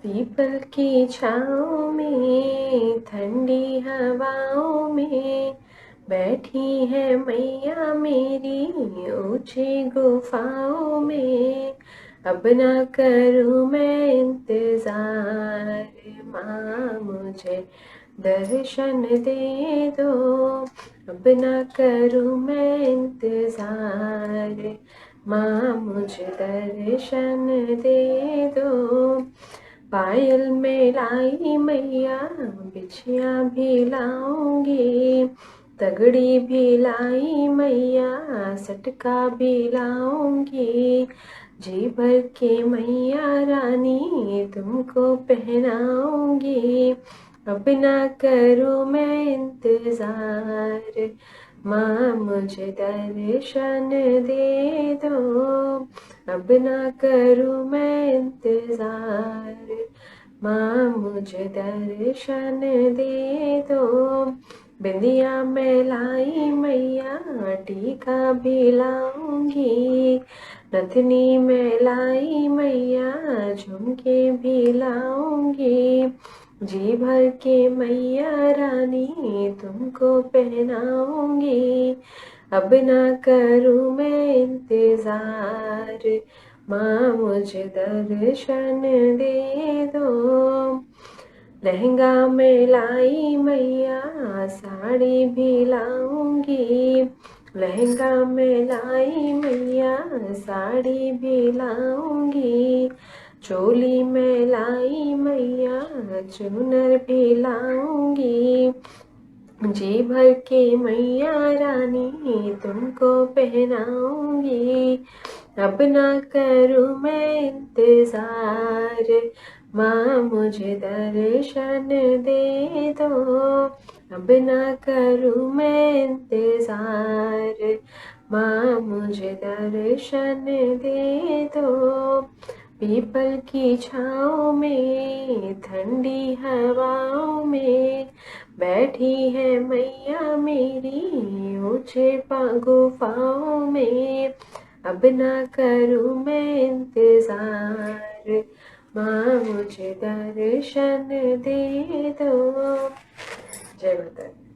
People की छाँव में ठंडी हवाओं में बैठी है मैया मेरी ऊंची गुफाओं में। अब ना करूँ मैं इंतजार, माँ मुझे दर्शन दे दो। अब ना करूँ मैं इंतजार, माँ मुझे दर्शन दे दो। पायल में लाई मैया बिछिया भी लाऊंगी, तगड़ी भी लाई मैया सटका भी लाऊंगी। जी भर के मैया रानी तुमको पहनाऊंगी। अब ना करूँ मैं इंतजार, माँ मुझे दर्शन दे दो। अब ना करूँ मैं इंतजार, माँ मुझे दर्शन दे दो। बिंदिया में लाई मैया टीका भी लाऊंगी, नथनी में लाई मैया झुमके भी लाऊंगी। जी भर के मैया रानी तुमको पहनाऊंगी। अब ना करूँ मैं इंतजार, माँ मुझे दर्शन दे दो। लहंगा में लाई मैया साड़ी भी लाऊंगी, लहंगा में लाई मैया साड़ी भी लाऊंगी। चोली में लाई मैया चुनर भी लाऊंगी। जी भर के मैया रानी तुमको पहनाऊंगी। अब ना करूँ मैं इंतजार, माँ मुझे दर्शन दे दो। अब ना करूँ मैं इंतजार, माँ मुझे दर्शन दे दो। पीपल की छाँव में ठंडी हवाओं में बैठी है मैया मेरी ऊंचे गुफाओं में। अब ना करूँ मैं इंतजार, माँ मुझे दर्शन दे दो। जय माता दी।